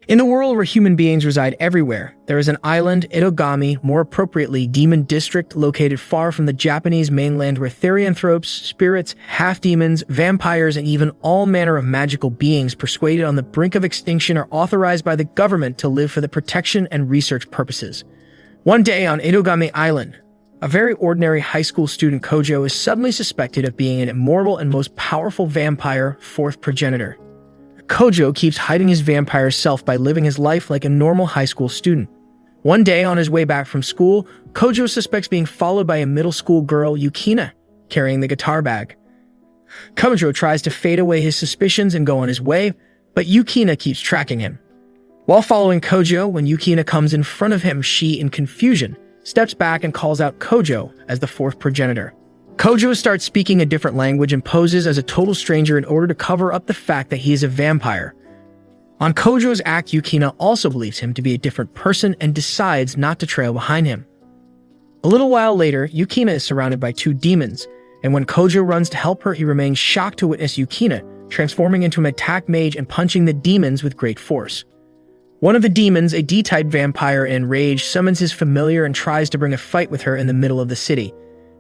In the world where human beings reside everywhere, there is an island, Itogami, more appropriately Demon District, located far from the Japanese mainland where therianthropes, spirits, half-demons, vampires, and even all manner of magical beings persuaded on the brink of extinction are authorized by the government to live for the protection and research purposes. One day on Itogami Island, a very ordinary high school student Kojo is suddenly suspected of being an immortal and most powerful vampire, fourth progenitor. Kojo keeps hiding his vampire self by living his life like a normal high school student. One day, on his way back from school, Kojo suspects being followed by a middle school girl, Yukina, carrying the guitar bag. Kojo tries to fade away his suspicions and go on his way, but Yukina keeps tracking him. While following Kojo, when Yukina comes in front of him, she, in confusion, steps back and calls out Kojo as the fourth progenitor. Kojo starts speaking a different language and poses as a total stranger in order to cover up the fact that he is a vampire. On Kojo's act, Yukina also believes him to be a different person and decides not to trail behind him. A little while later, Yukina is surrounded by two demons, and when Kojo runs to help her, he remains shocked to witness Yukina transforming into an attack mage and punching the demons with great force. One of the demons, a D-type vampire in rage, summons his familiar and tries to bring a fight with her in the middle of the city.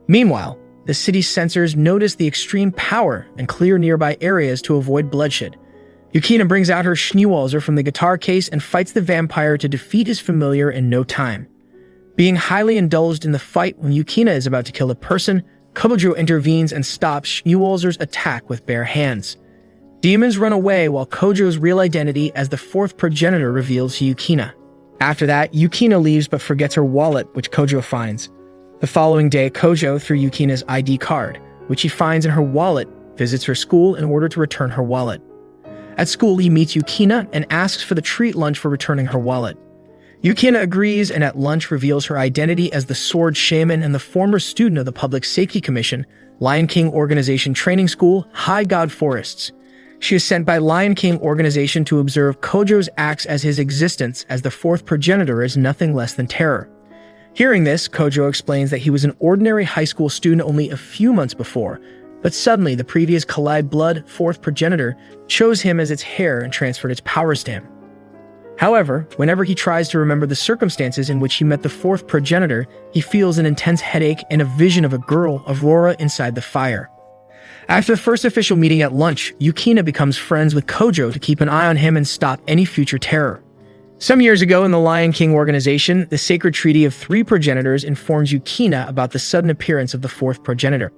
Meanwhile, the city's sensors notice the extreme power and clear nearby areas to avoid bloodshed. Yukina brings out her Schneewalzer from the guitar case and fights the vampire to defeat his familiar in no time. Being highly indulged in the fight when Yukina is about to kill a person, Kojo intervenes and stops Schneewalzer's attack with bare hands. Demons run away while Kojo's real identity as the fourth progenitor reveals to Yukina. After that, Yukina leaves but forgets her wallet, which Kojo finds. The following day, Kojo, through Yukina's ID card, which he finds in her wallet, visits her school in order to return her wallet. At school, he meets Yukina and asks for the treat lunch for returning her wallet. Yukina agrees and at lunch reveals her identity as the Sword Shaman and the former student of the Public Safety Commission, Lion King Organization Training School, High God Forests. She is sent by Lion King Organization to observe Kojo's acts as his existence as the fourth progenitor is nothing less than terror. Hearing this, Kojo explains that he was an ordinary high school student only a few months before, but suddenly the previous Collide Blood, fourth progenitor, chose him as its heir and transferred its powers to him. However, whenever he tries to remember the circumstances in which he met the fourth progenitor, he feels an intense headache and a vision of a girl, Aurora, inside the fire. After the first official meeting at lunch, Yukina becomes friends with Kojo to keep an eye on him and stop any future terror. Some years ago in the Lion King Organization, the Sacred Treaty of Three Progenitors informs Yukina about the sudden appearance of the fourth progenitor.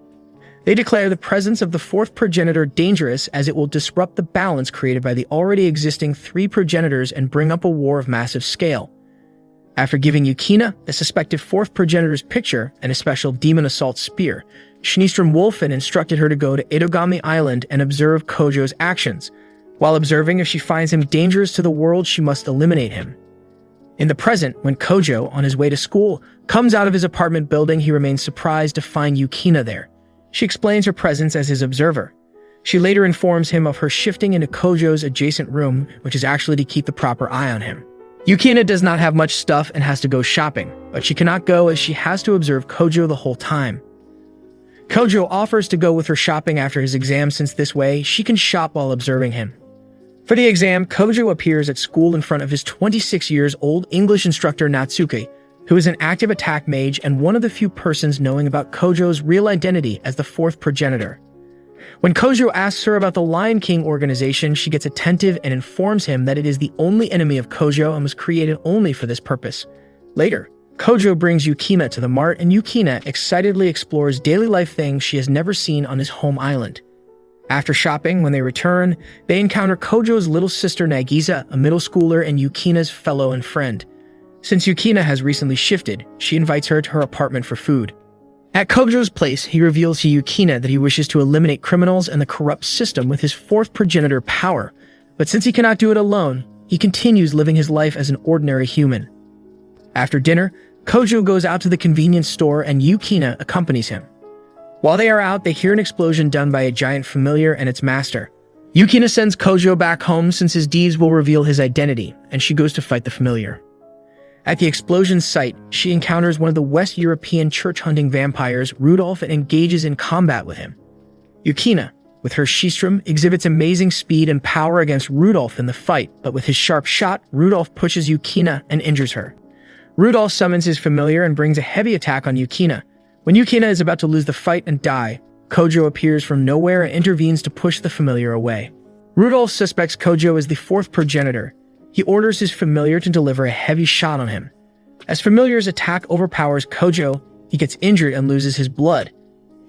They declare the presence of the fourth progenitor dangerous as it will disrupt the balance created by the already existing three progenitors and bring up a war of massive scale. After giving Yukina the suspected fourth progenitor's picture and a special demon assault spear, Schneestrom Wolfen instructed her to go to Itogami Island and observe Kojo's actions. While observing, if she finds him dangerous to the world, she must eliminate him. In the present, when Kojo, on his way to school, comes out of his apartment building, he remains surprised to find Yukina there. She explains her presence as his observer. She later informs him of her shifting into Kojo's adjacent room, which is actually to keep the proper eye on him. Yukina does not have much stuff and has to go shopping, but she cannot go as she has to observe Kojo the whole time. Kojo offers to go with her shopping after his exam since this way she can shop while observing him. For the exam, Kojo appears at school in front of his 26-year-old English instructor Natsuki, who is an active attack mage and one of the few persons knowing about Kojo's real identity as the fourth progenitor. When Kojo asks her about the Lion King Organization, she gets attentive and informs him that it is the only enemy of Kojo and was created only for this purpose. Later, Kojo brings Yukina to the mart and Yukina excitedly explores daily life things she has never seen on his home island. After shopping, when they return, they encounter Kojo's little sister Nagisa, a middle schooler and Yukina's fellow and friend. Since Yukina has recently shifted, she invites her to her apartment for food. At Kojo's place, he reveals to Yukina that he wishes to eliminate criminals and the corrupt system with his fourth progenitor power, but since he cannot do it alone, he continues living his life as an ordinary human. After dinner, Kojo goes out to the convenience store and Yukina accompanies him. While they are out, they hear an explosion done by a giant familiar and its master. Yukina sends Kojo back home since his deeds will reveal his identity, and she goes to fight the familiar. At the explosion site, she encounters one of the West European church-hunting vampires, Rudolph, and engages in combat with him. Yukina, With her Shistrom, exhibits amazing speed and power against Rudolph in the fight, but with his sharp shot, Rudolph pushes Yukina and injures her. Rudolph summons his familiar and brings a heavy attack on Yukina. When Yukina is about to lose the fight and die, Kojo appears from nowhere and intervenes to push the familiar away. Rudolph suspects Kojo as the fourth progenitor. He orders his familiar to deliver a heavy shot on him. As familiar's attack overpowers Kojo, he gets injured and loses his blood.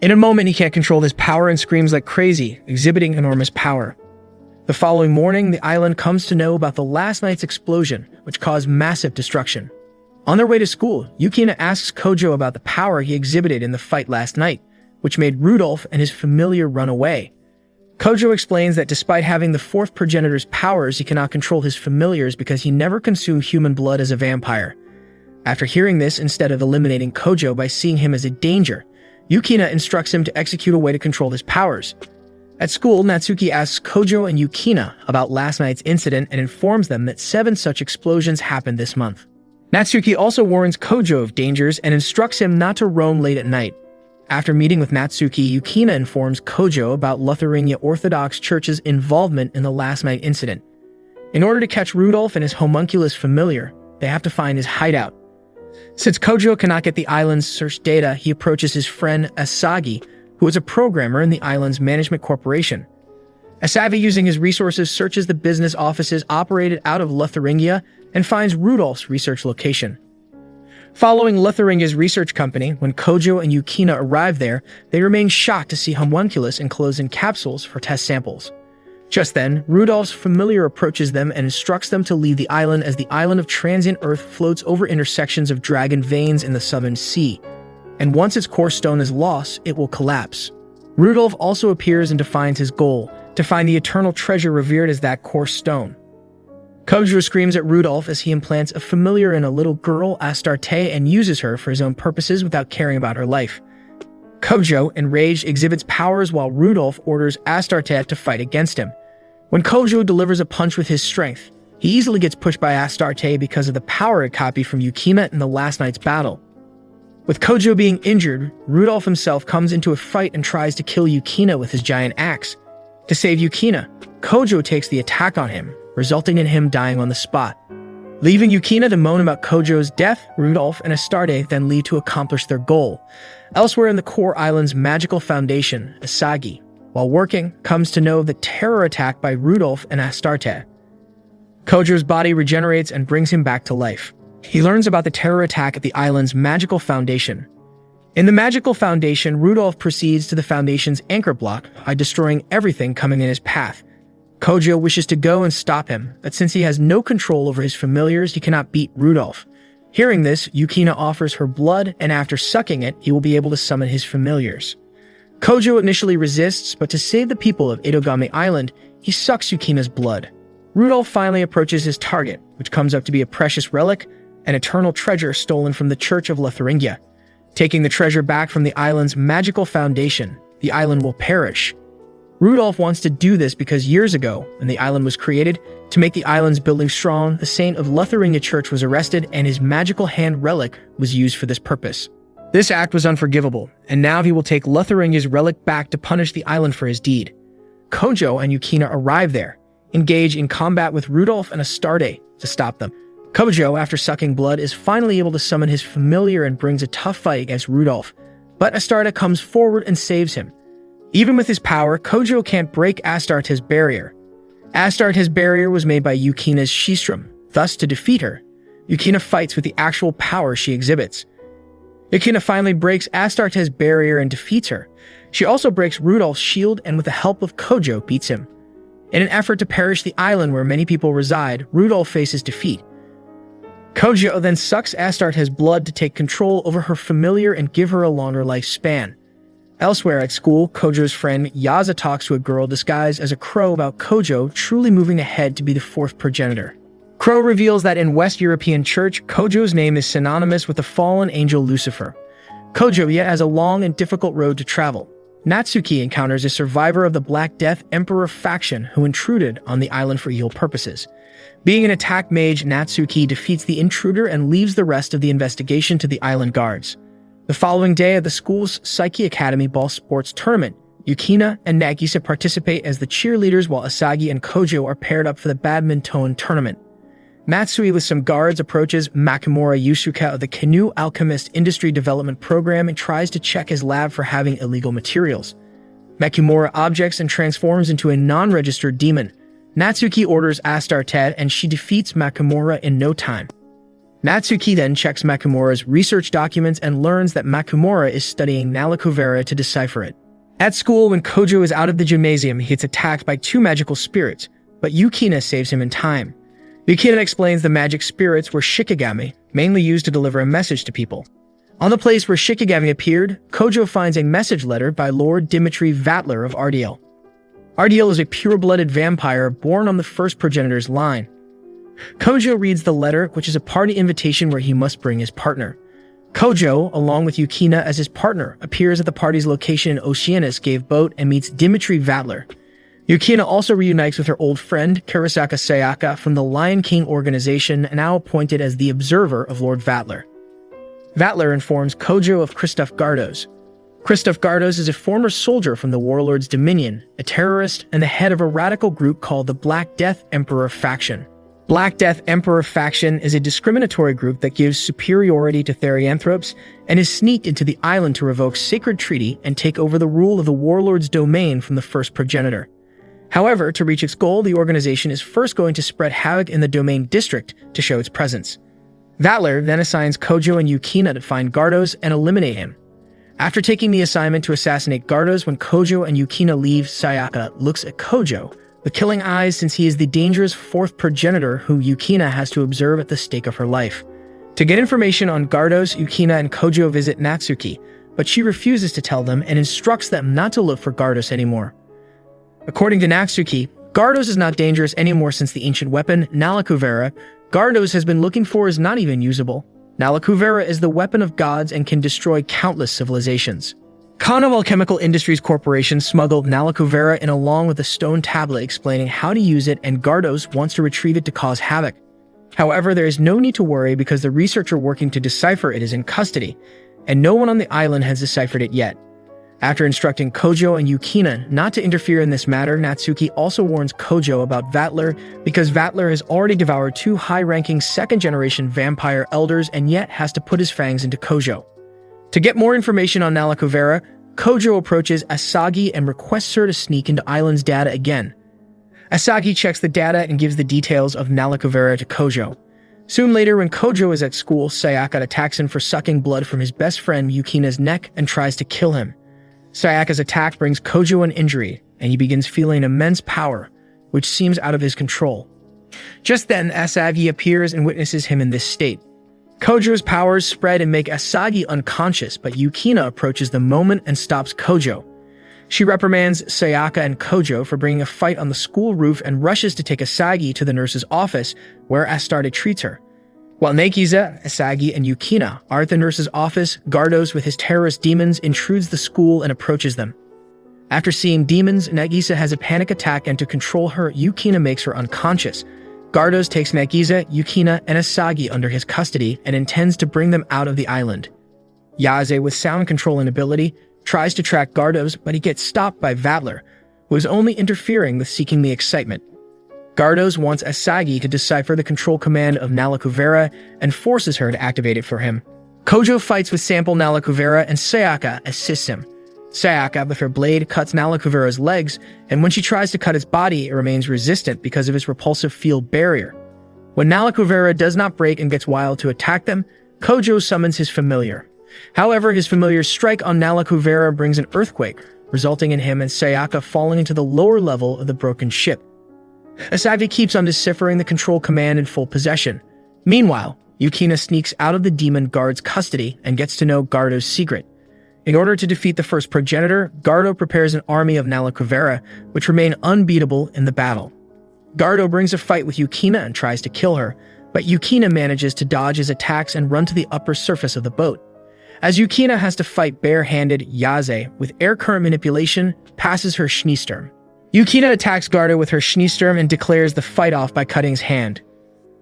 In a moment, he can't control his power and screams like crazy, exhibiting enormous power. The following morning, the island comes to know about the last night's explosion, which caused massive destruction. On their way to school, Yukina asks Kojo about the power he exhibited in the fight last night, which made Rudolph and his familiar run away. Kojo explains that despite having the fourth progenitor's powers, he cannot control his familiars because he never consumed human blood as a vampire. After hearing this, instead of eliminating Kojo by seeing him as a danger, Yukina instructs him to execute a way to control his powers. At school, Natsuki asks Kojo and Yukina about last night's incident and informs them that 7 such explosions happened this month. Natsuki also warns Kojo of dangers and instructs him not to roam late at night. After meeting with Natsuki, Yukina informs Kojo about Lotharingia Orthodox Church's involvement in the last night incident. In order to catch Rudolph and his homunculus familiar, they have to find his hideout. Since Kojo cannot get the island's search data, he approaches his friend Asagi, who is a programmer in the island's management corporation. Asagi, using his resources, searches the business offices operated out of Lotharingia and finds Rudolph's research location. Following Lotharingia's research company, when Kojo and Yukina arrive there, they remain shocked to see homunculus enclosed in capsules for test samples. Just then, Rudolph's familiar approaches them and instructs them to leave the island as the island of transient Earth floats over intersections of dragon veins in the Southern Sea, and once its core stone is lost, it will collapse. Rudolph also appears and defines his goal, to find the eternal treasure revered as that core stone. Kojo screams at Rudolph as he implants a familiar in a little girl, Astarte, and uses her for his own purposes without caring about her life. Kojo, enraged, exhibits powers while Rudolph orders Astarte to fight against him. When Kojo delivers a punch with his strength, he easily gets pushed by Astarte because of the power it copied from Yukina in the last night's battle. With Kojo being injured, Rudolph himself comes into a fight and tries to kill Yukina with his giant axe. To save Yukina, Kojo takes the attack on him, resulting in him dying on the spot. Leaving Yukina to moan about Kojo's death, Rudolph and Astarte then leave to accomplish their goal. Elsewhere in the core island's magical foundation, Asagi, while working, comes to know of the terror attack by Rudolph and Astarte. Kojo's body regenerates and brings him back to life. He learns about the terror attack at the island's magical foundation. In the magical foundation, Rudolph proceeds to the foundation's anchor block by destroying everything coming in his path. Kojo wishes to go and stop him, but since he has no control over his familiars, he cannot beat Rudolph. Hearing this, Yukina offers her blood, and after sucking it, he will be able to summon his familiars. Kojo initially resists, but to save the people of Itogami Island, he sucks Yukina's blood. Rudolph finally approaches his target, which comes up to be a precious relic, an eternal treasure stolen from the Church of Lotharingia. Taking the treasure back from the island's magical foundation, the island will perish. Rudolph wants to do this because years ago, when the island was created, to make the island's building strong, the saint of Lotharingia Church was arrested and his magical hand relic was used for this purpose. This act was unforgivable, and now he will take Lotharingia's relic back to punish the island for his deed. Kojo and Yukina arrive there, engage in combat with Rudolph and Astarte to stop them. Kojo, after sucking blood, is finally able to summon his familiar and brings a tough fight against Rudolph, but Astarte comes forward and saves him. Even with his power, Kojo can't break Astarte's barrier. Astarte's barrier was made by Yukina's Shistrom. Thus, to defeat her, Yukina fights with the actual power she exhibits. Yukina finally breaks Astarte's barrier and defeats her. She also breaks Rudolph's shield and with the help of Kojo beats him. In an effort to perish the island where many people reside, Rudolph faces defeat. Kojo then sucks Astarte's blood to take control over her familiar and give her a longer lifespan. Elsewhere at school, Kojo's friend Yaza talks to a girl disguised as a crow about Kojo truly moving ahead to be the fourth progenitor. Crow reveals that in West European Church, Kojo's name is synonymous with the fallen angel Lucifer. Kojo yet has a long and difficult road to travel. Natsuki encounters a survivor of the Black Death Emperor faction who intruded on the island for evil purposes. Being an attack mage, Natsuki defeats the intruder and leaves the rest of the investigation to the island guards. The following day at the school's Psyche Academy ball sports tournament, Yukina and Nagisa participate as the cheerleaders while Asagi and Kojo are paired up for the badminton tournament. Matsui with some guards approaches Makimura Yusuke of the Canoe Alchemist Industry Development Program and tries to check his lab for having illegal materials. Makimura objects and transforms into a non-registered demon. Natsuki orders Astarted and she defeats Makimura in no time. Natsuki then checks Makimura's research documents and learns that Makimura is studying Nalakuvera to decipher it. At school, when Kojo is out of the gymnasium, he gets attacked by two magical spirits, but Yukina saves him in time. Yukina explains the magic spirits were shikigami, mainly used to deliver a message to people. On the place where shikigami appeared, Kojo finds a message letter by Lord Dimitri Vatler of Ardiel. Ardiel is a pure-blooded vampire born on the first progenitor's line. Kojo reads the letter, which is a party invitation where he must bring his partner. Kojo, along with Yukina as his partner, appears at the party's location in Oceanus Cave Boat and meets Dimitri Vatler. Yukina also reunites with her old friend, Kurosaka Sayaka from the Lion King organization, now appointed as the observer of Lord Vatler. Vatler informs Kojo of Christoph Gardos. Christoph Gardos is a former soldier from the Warlord's Dominion, a terrorist, and the head of a radical group called the Black Death Emperor Faction. Black Death Emperor Faction is a discriminatory group that gives superiority to therianthropes and is sneaked into the island to revoke sacred treaty and take over the rule of the Warlord's domain from the first progenitor. However, to reach its goal, the organization is first going to spread havoc in the domain district to show its presence. Vatler then assigns Kojo and Yukina to find Gardos and eliminate him. After taking the assignment to assassinate Gardos, when Kojo and Yukina leave, Sayaka looks at Kojo, with killing eyes since he is the dangerous fourth progenitor who Yukina has to observe at the stake of her life. To get information on Gardos, Yukina and Kojo visit Natsuki, but she refuses to tell them and instructs them not to look for Gardos anymore. According to Natsuki, Gardos is not dangerous anymore since the ancient weapon, Nalakuvera, Gardos has been looking for is not even usable. Nalakuvera is the weapon of gods and can destroy countless civilizations. Carnival Chemical Industries Corporation smuggled Nalakuvera in along with a stone tablet explaining how to use it, and Gardos wants to retrieve it to cause havoc. However, there is no need to worry because the researcher working to decipher it is in custody, and no one on the island has deciphered it yet. After instructing Kojo and Yukina not to interfere in this matter, Natsuki also warns Kojo about Vatler because Vatler has already devoured two high-ranking second-generation vampire elders and yet has to put his fangs into Kojo. To get more information on Nalakuvera, Kojo approaches Asagi and requests her to sneak into Island's data again. Asagi checks the data and gives the details of Nalakuvera to Kojo. Soon later, when Kojo is at school, Sayaka attacks him for sucking blood from his best friend Yukina's neck and tries to kill him. Sayaka's attack brings Kojo an injury, and he begins feeling immense power, which seems out of his control. Just then, Asagi appears and witnesses him in this state. Kojo's powers spread and make Asagi unconscious, but Yukina approaches the moment and stops Kojo. She reprimands Sayaka and Kojo for bringing a fight on the school roof and rushes to take Asagi to the nurse's office, where Astarte treats her. While Nagisa, Asagi, and Yukina are at the nurse's office, Gardos with his terrorist demons intrudes the school and approaches them. After seeing demons, Nagisa has a panic attack, and to control her, Yukina makes her unconscious. Gardos takes Nagisa, Yukina, and Asagi under his custody and intends to bring them out of the island. Yaze, with sound control and ability, tries to track Gardos, but he gets stopped by Vatler, who is only interfering with seeking the excitement. Gardos wants Asagi to decipher the control command of Nalakuvera and forces her to activate it for him. Kojo fights with sample Nalakuvera and Sayaka assists him. Sayaka, with her blade, cuts Nalakuvera's legs, and when she tries to cut its body, it remains resistant because of its repulsive field barrier. When Nalakuvera does not break and gets wild to attack them, Kojo summons his familiar. However, his familiar's strike on Nalakuvera brings an earthquake, resulting in him and Sayaka falling into the lower level of the broken ship. Asagi keeps on deciphering the control command in full possession. Meanwhile, Yukina sneaks out of the demon guard's custody and gets to know Gardo's secret. In order to defeat the first progenitor, Gardo prepares an army of Nalakuvera, which remain unbeatable in the battle. Gardo brings a fight with Yukina and tries to kill her, but Yukina manages to dodge his attacks and run to the upper surface of the boat. As Yukina has to fight bare-handed, Yaze, with air current manipulation, passes her Schneesturm. Yukina attacks Gardo with her Schneesturm and declares the fight off by cutting his hand.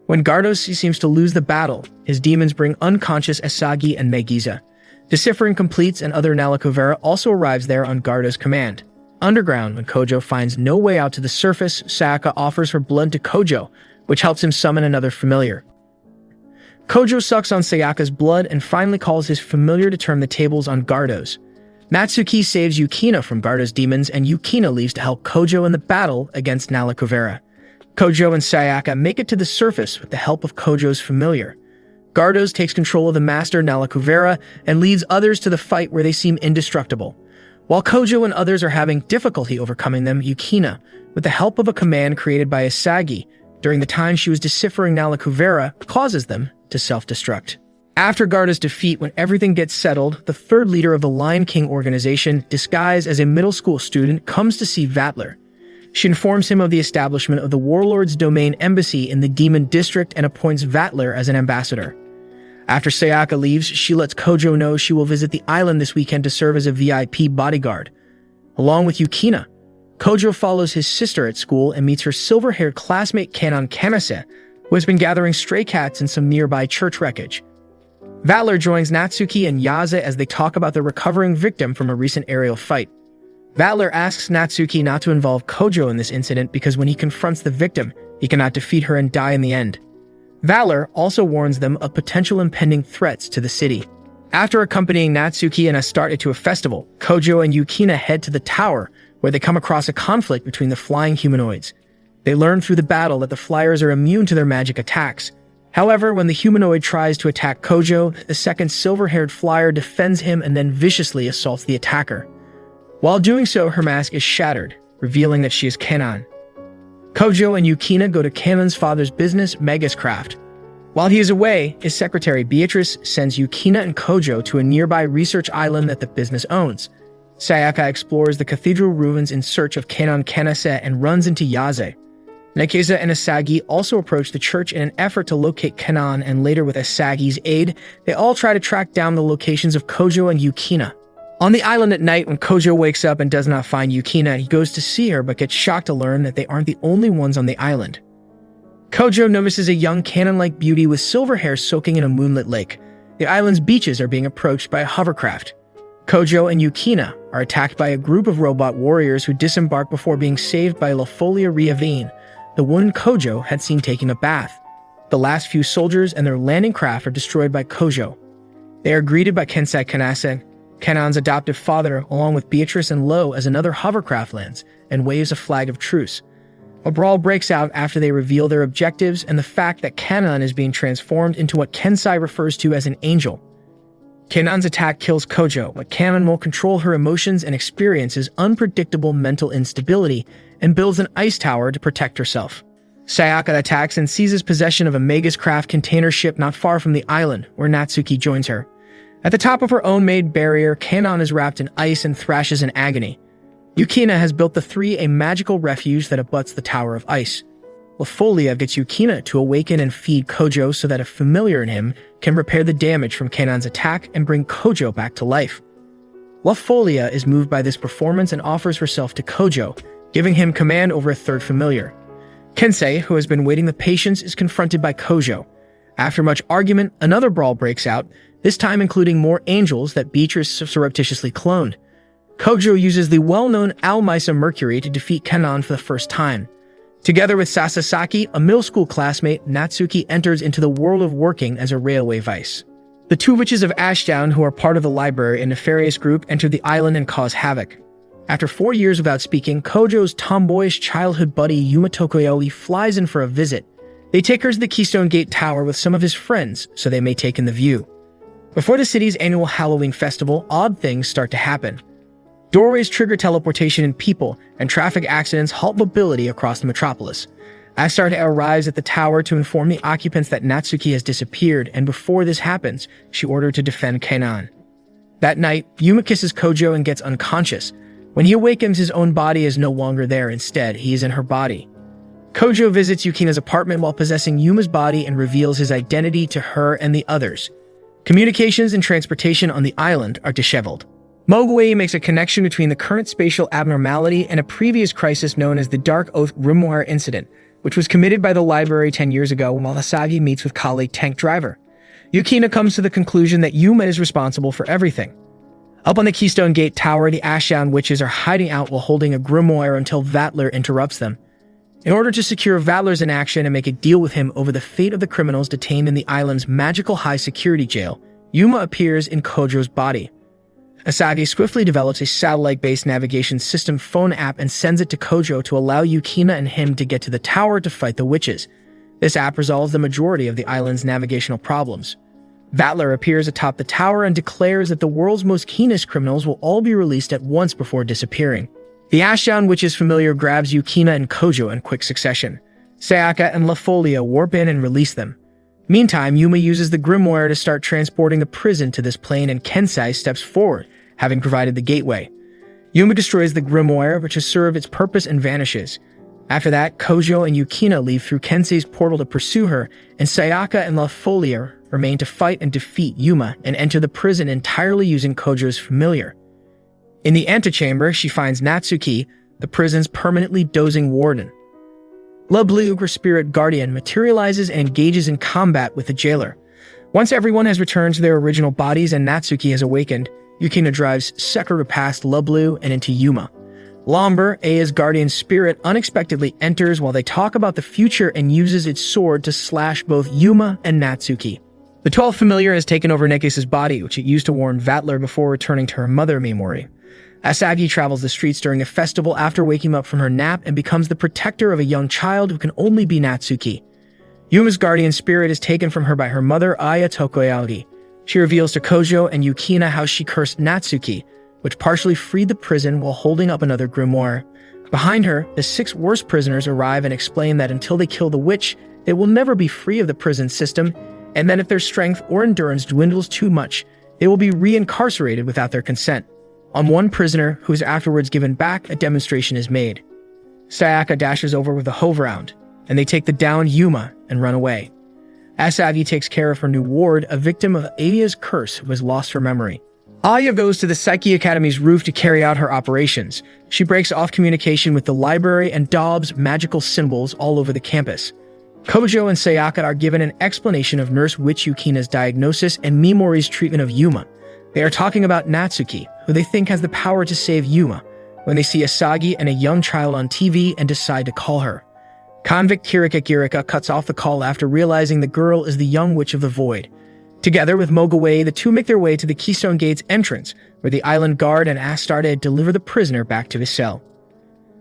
When Gardo seems to lose the battle, his demons bring unconscious Asagi and Nagisa. Deciphering completes and other Nalakuvera also arrives there on Gardo's command. Underground, when Kojo finds no way out to the surface, Sayaka offers her blood to Kojo, which helps him summon another familiar. Kojo sucks on Sayaka's blood and finally calls his familiar to turn the tables on Gardo's. Natsuki saves Yukina from Gardo's demons, and Yukina leaves to help Kojo in the battle against Nalakuvera. Kojo and Sayaka make it to the surface with the help of Kojo's familiar. Gardo's takes control of the master Nalakuvera and leads others to the fight where they seem indestructible. While Kojo and others are having difficulty overcoming them, Yukina, with the help of a command created by Asagi during the time she was deciphering Nalakuvera, causes them to self-destruct. After Gardo's defeat, when everything gets settled, the third leader of the Lion King organization, disguised as a middle school student, comes to see Vatler. She informs him of the establishment of the Warlord's domain embassy in the Demon District and appoints Vatler as an ambassador. After Sayaka leaves, she lets Kojo know she will visit the island this weekend to serve as a VIP bodyguard. Along with Yukina, Kojo follows his sister at school and meets her silver-haired classmate Kanon Kanase, who has been gathering stray cats in some nearby church wreckage. Vatler joins Natsuki and Yaze as they talk about the recovering victim from a recent aerial fight. Vatler asks Natsuki not to involve Kojo in this incident because when he confronts the victim, he cannot defeat her and die in the end. Vatler also warns them of potential impending threats to the city. After accompanying Natsuki and Astarte to a festival, Kojo and Yukina head to the tower, where they come across a conflict between the flying humanoids. They learn through the battle that the flyers are immune to their magic attacks. However, when the humanoid tries to attack Kojo, the second silver-haired flyer defends him and then viciously assaults the attacker. While doing so, her mask is shattered, revealing that she is Kanon. Kojo and Yukina go to Kanon's father's business, Magus Craft. While he is away, his secretary Beatrice sends Yukina and Kojo to a nearby research island that the business owns. Sayaka explores the cathedral ruins in search of Kanon Kanase and runs into Yaze. Nekesa and Asagi also approach the church in an effort to locate Kanon, and later with Asagi's aid, they all try to track down the locations of Kojo and Yukina. On the island at night, when Kojo wakes up and does not find Yukina, he goes to see her but gets shocked to learn that they aren't the only ones on the island. Kojo notices a young Kanon-like beauty with silver hair soaking in a moonlit lake. The island's beaches are being approached by a hovercraft. Kojo and Yukina are attacked by a group of robot warriors who disembark before being saved by Lafolia Riavine, the woman Kojo had seen taking a bath. The last few soldiers and their landing craft are destroyed by Kojo. They are greeted by Kensei Kanase, Kanon's adoptive father, along with Beatrice and Lo, as another hovercraft lands and waves a flag of truce. A brawl breaks out after they reveal their objectives and the fact that Kanon is being transformed into what Kensei refers to as an angel. Kanon's attack kills Kojo, but Kanon will control her emotions and experiences unpredictable mental instability and builds an ice tower to protect herself. Sayaka attacks and seizes possession of a Magus Craft container ship not far from the island, where Natsuki joins her. At the top of her own made barrier, Kanon is wrapped in ice and thrashes in agony. Yukina has built the three a magical refuge that abuts the Tower of Ice. Lafolia gets Yukina to awaken and feed Kojo so that a familiar in him can repair the damage from Kanon's attack and bring Kojo back to life. Lafolia is moved by this performance and offers herself to Kojo, giving him command over a third familiar. Kensei, who has been waiting with patience, is confronted by Kojo. After much argument, another brawl breaks out, this time including more angels that Beatrice surreptitiously cloned. Kojo uses the well-known Almisa Mercury to defeat Kanon for the first time. Together with Sasasaki, a middle school classmate, Natsuki enters into the world of working as a railway vice. The two witches of Ashdown, who are part of the library, a nefarious group, enter the island and cause havoc. After 4 years without speaking, Kojo's tomboyish childhood buddy Yuma Tokoyoi flies in for a visit. They take her to the Keystone Gate Tower with some of his friends so they may take in the view. Before the city's annual Halloween festival, odd things start to happen. Doorways trigger teleportation in people, and traffic accidents halt mobility across the metropolis. Astarte arrives at the tower to inform the occupants that Natsuki has disappeared, and before this happens, she ordered to defend Kanon. That night, Yuma kisses Kojo and gets unconscious. When he awakens, his own body is no longer there. Instead, he is in her body. Kojo visits Yukina's apartment while possessing Yuma's body and reveals his identity to her and the others. Communications and transportation on the island are disheveled. Mogwai makes a connection between the current spatial abnormality and a previous crisis known as the Dark Oath Grimoire Incident, which was committed by the library 10 years ago while Asagi meets with colleague Tank Driver. Yukina comes to the conclusion that Yuma is responsible for everything. Up on the Keystone Gate Tower, the Ashdown witches are hiding out while holding a grimoire until Vatler interrupts them. In order to secure Vatler's inaction and make a deal with him over the fate of the criminals detained in the island's magical high-security jail, Yuma appears in Kojo's body. Asagi swiftly develops a satellite-based navigation system phone app and sends it to Kojo to allow Yukina and him to get to the tower to fight the witches. This app resolves the majority of the island's navigational problems. Vatler appears atop the tower and declares that the world's most keenest criminals will all be released at once before disappearing. The Ashdown Witch's familiar grabs Yukina and Kojo in quick succession. Sayaka and La Folia warp in and release them. Meantime, Yuma uses the grimoire to start transporting the prison to this plane, and Kensei steps forward, having provided the gateway. Yuma destroys the grimoire, which has served its purpose, and vanishes. After that, Kojo and Yukina leave through Kensei's portal to pursue her, and Sayaka and La Folia remain to fight and defeat Yuma and enter the prison entirely using Kojo's familiar. In the antechamber, she finds Natsuki, the prison's permanently dozing warden. La Blue, her spirit guardian, materializes and engages in combat with the jailer. Once everyone has returned to their original bodies and Natsuki has awakened, Yukina drives Sekiro past La Blue and into Yuma. Lomber, Aya's guardian spirit, unexpectedly enters while they talk about the future and uses its sword to slash both Yuma and Natsuki. The 12th familiar has taken over Nekes' body, which it used to warn Vatler before returning to her mother, Mimori. Asagi travels the streets during a festival after waking up from her nap and becomes the protector of a young child who can only be Natsuki. Yuma's guardian spirit is taken from her by her mother, Aya Tokoyagi. She reveals to Kojo and Yukina how she cursed Natsuki, which partially freed the prison while holding up another grimoire. Behind her, the 6 worst prisoners arrive and explain that until they kill the witch, they will never be free of the prison system, and that if their strength or endurance dwindles too much, they will be reincarcerated without their consent. On one prisoner, who is afterwards given back, a demonstration is made. Sayaka dashes over with a hoveround, and they take the downed Yuma and run away. Asagi takes care of her new ward, a victim of Aya's curse who has lost her memory. Aya goes to the Psyche Academy's roof to carry out her operations. She breaks off communication with the library and daubs magical symbols all over the campus. Kojo and Sayaka are given an explanation of Nurse Witch Yukina's diagnosis and Mimori's treatment of Yuma. They are talking about Natsuki, who they think has the power to save Yuma, when they see Asagi and a young child on TV and decide to call her. Convict Kirika cuts off the call after realizing the girl is the young witch of the void. Together with Mogawai, the two make their way to the Keystone Gate's entrance, where the island guard and Astarte deliver the prisoner back to his cell.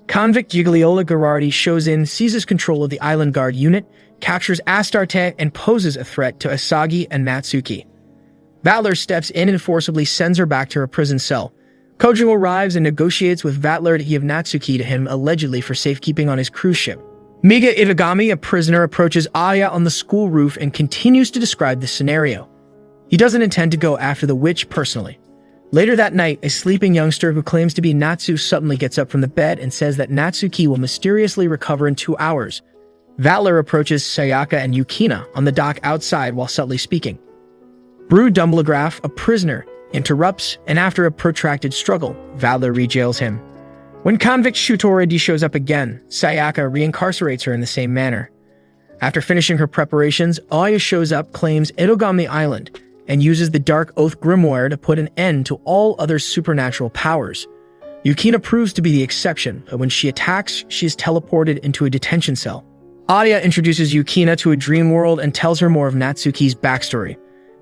Convict Gigliola Gherardi shows in, seizes control of the island guard unit, captures Astarte, and poses a threat to Asagi and Natsuki. Vatler steps in and forcibly sends her back to her prison cell. Kojo arrives and negotiates with Vatler to give Natsuki to him, allegedly for safekeeping on his cruise ship. Miga Itagami, a prisoner, approaches Aya on the school roof and continues to describe the scenario. He doesn't intend to go after the witch personally. Later that night, a sleeping youngster who claims to be Natsu suddenly gets up from the bed and says that Natsuki will mysteriously recover in 2 hours. Vatler approaches Sayaka and Yukina on the dock outside while subtly speaking. Brew Dumblegraph, a prisoner, interrupts, and after a protracted struggle, Vatler rejails him. When convict Shutoridi shows up again, Sayaka reincarcerates her in the same manner. After finishing her preparations, Aya shows up, claims Itogami Island, and uses the Dark Oath Grimoire to put an end to all other supernatural powers. Yukina proves to be the exception, but when she attacks, she is teleported into a detention cell. Aya introduces Yukina to a dream world and tells her more of Natsuki's backstory.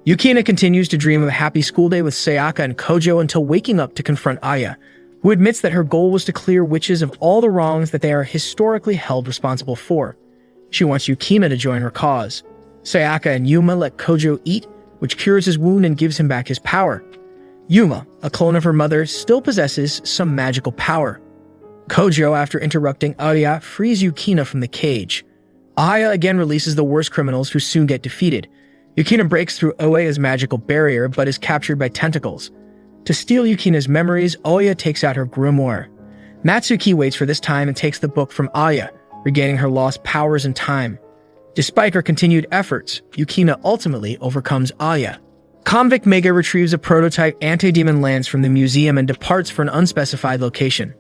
Yukina continues to dream of a happy school day with Sayaka and Kojo until waking up to confront Aya, who admits that her goal was to clear witches of all the wrongs that they are historically held responsible for. She wants Yukina to join her cause. Sayaka and Yuma let Kojo eat, which cures his wound and gives him back his power. Yuma, a clone of her mother, still possesses some magical power. Kojo, after interrupting Aya, frees Yukina from the cage. Aya again releases the worst criminals who soon get defeated. Yukina breaks through Oya's magical barrier but is captured by tentacles. To steal Yukina's memories, Oya takes out her grimoire. Natsuki waits for this time and takes the book from Aya, regaining her lost powers and time. Despite her continued efforts, Yukina ultimately overcomes Aya. Convict Mega retrieves a prototype anti-demon lance from the museum and departs for an unspecified location.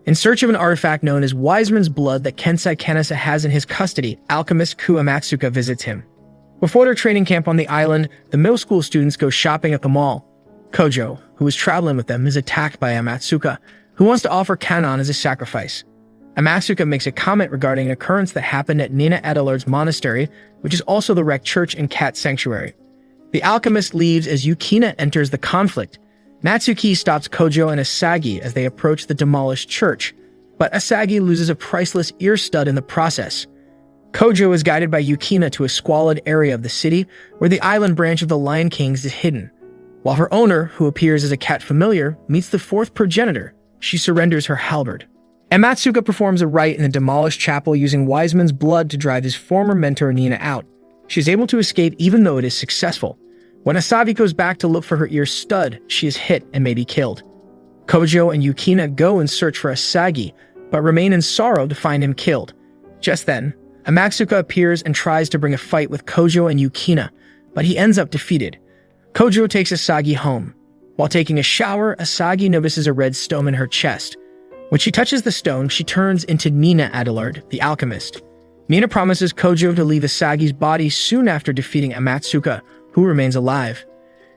In search of an artifact known as Wiseman's Blood that Kensei Kanasa has in his custody, alchemist Kuamatsuka visits him. Before their training camp on the island, the middle school students go shopping at the mall. Kojo, who was traveling with them, is attacked by Amatsuka, who wants to offer Kanon as a sacrifice. Amatsuka makes a comment regarding an occurrence that happened at Nina Adelard's monastery, which is also the wrecked church and cat sanctuary. The alchemist leaves as Yukina enters the conflict. Natsuki stops Kojo and Asagi as they approach the demolished church, but Asagi loses a priceless ear stud in the process. Kojo is guided by Yukina to a squalid area of the city where the island branch of the Lion Kings is hidden. While her owner, who appears as a cat familiar, meets the fourth progenitor, she surrenders her halberd. Amatsuka performs a rite in the demolished chapel using Wiseman's blood to drive his former mentor Nina out. She is able to escape even though it is successful. When Asagi goes back to look for her ear stud, she is hit and may be killed. Kojo and Yukina go and search for Asagi, but remain in sorrow to find him killed. Just then, Amatsuka appears and tries to bring a fight with Kojo and Yukina, but he ends up defeated. Kojo takes Asagi home. While taking a shower, Asagi notices a red stone in her chest. When she touches the stone, she turns into Nina Adelard, the alchemist. Nina promises Kojo to leave Asagi's body soon after defeating Amatsuka, who remains alive.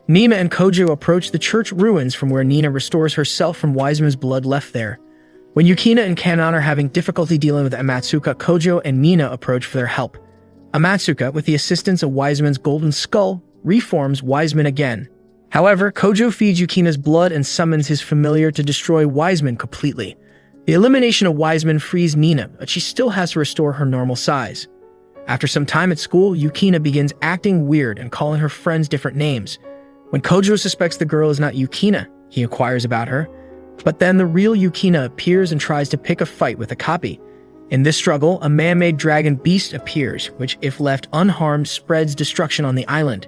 Nina and Kojo approach the church ruins from where Nina restores herself from Wiseman's blood left there. When Yukina and Kanon are having difficulty dealing with Amatsuka, Kojo and Nina approach for their help. Amatsuka, with the assistance of Wiseman's golden skull, reforms Wiseman again. However, Kojo feeds Yukina's blood and summons his familiar to destroy Wiseman completely. The elimination of Wiseman frees Nina, but she still has to restore her normal size. After some time at school, Yukina begins acting weird and calling her friends different names. When Kojo suspects the girl is not Yukina, he inquires about her. But then the real Yukina appears and tries to pick a fight with a copy. In this struggle, a man-made dragon beast appears, which, if left unharmed, spreads destruction on the island.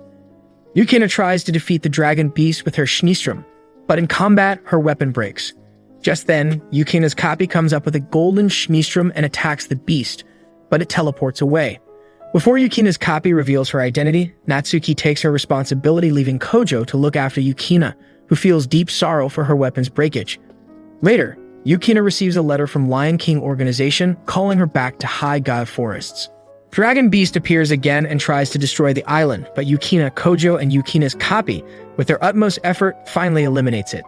Yukina tries to defeat the dragon beast with her Schnistrom, but in combat, her weapon breaks. Just then, Yukina's copy comes up with a golden Schnistrom and attacks the beast, but it teleports away. Before Yukina's copy reveals her identity, Natsuki takes her responsibility, leaving Kojo to look after Yukina, who feels deep sorrow for her weapon's breakage. Later, Yukina receives a letter from Lion King organization calling her back to High God Forests. Dragon Beast appears again and tries to destroy the island, but Yukina, Kojo, and Yukina's copy, with their utmost effort, finally eliminates it.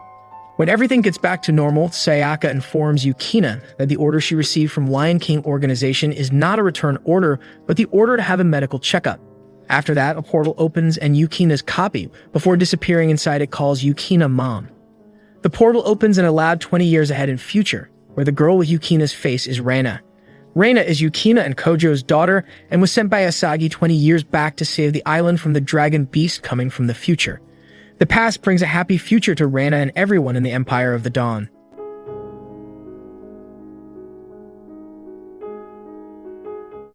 When everything gets back to normal, Sayaka informs Yukina that the order she received from Lion King organization is not a return order, but the order to have a medical checkup. After that, a portal opens and Yukina's copy, before disappearing inside it, calls Yukina Mom. The portal opens in a lab 20 years ahead in future, where the girl with Yukina's face is Reina. Reina is Yukina and Kojo's daughter and was sent by Asagi 20 years back to save the island from the dragon beast coming from the future. The past brings a happy future to Reina and everyone in the Empire of the Dawn.